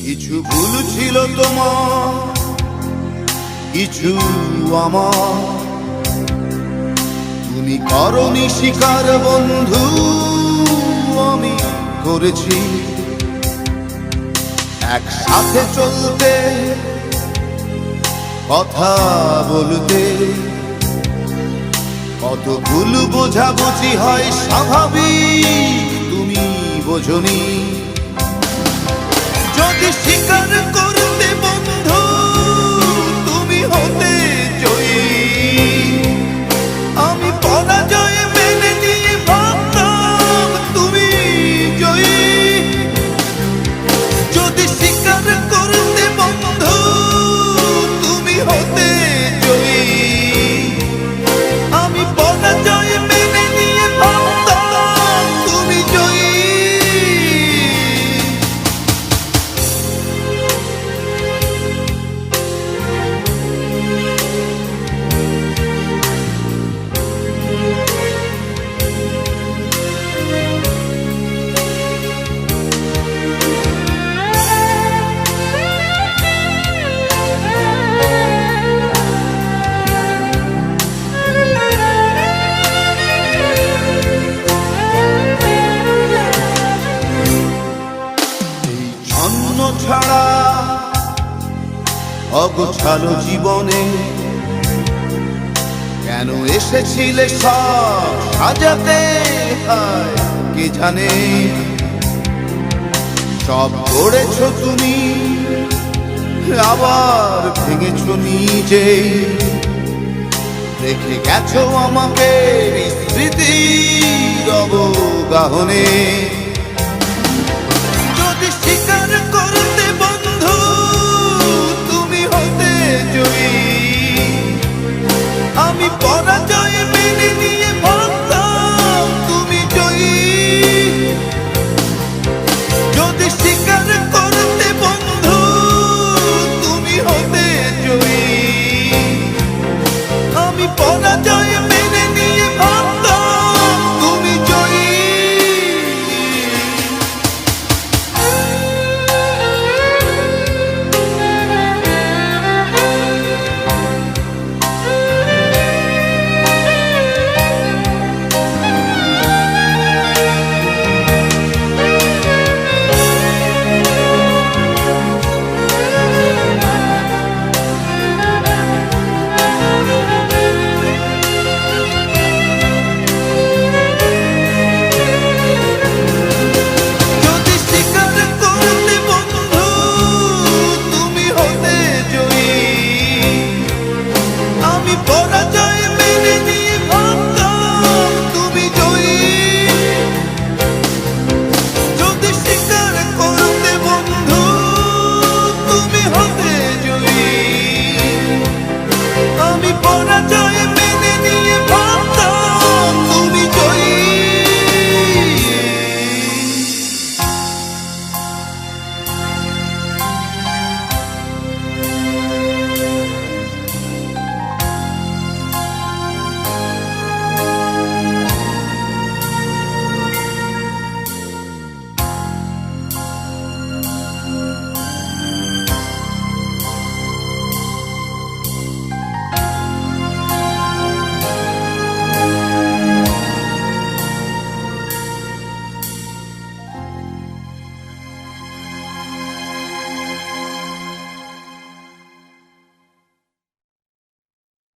কিছু ভুল ছিল তোমার, কিছু আমার। তুমি করনি স্বীকার বন্ধু, আমি করেছি। একসাথে চলতে, কথা বলতে, কত ভুল বোঝাবুঝি হয় স্বাভাবিক, তুমি বোঝনি। যদি স্বীকার করতে বন্ধু তুমি হতে জয়ী, আমি পরাজয় মেনে নিয়ে ভাবতাম তুমি জয়ী। যদি স্বীকার করতে বন্ধু তুমি হতে জয়ী, আমি পরাজয় মেনে নিয়ে ভাবতাম তুমি জয়ী। ছাড়া অগোছালো জীবনে কেন এসেছিলে সব সাজাতে, হায় কে জানে। সব করেছো তুমি, আবার ভেঙেছো নিজে। রেখে গেছো আমাকে স্মৃতির অবগাহনে।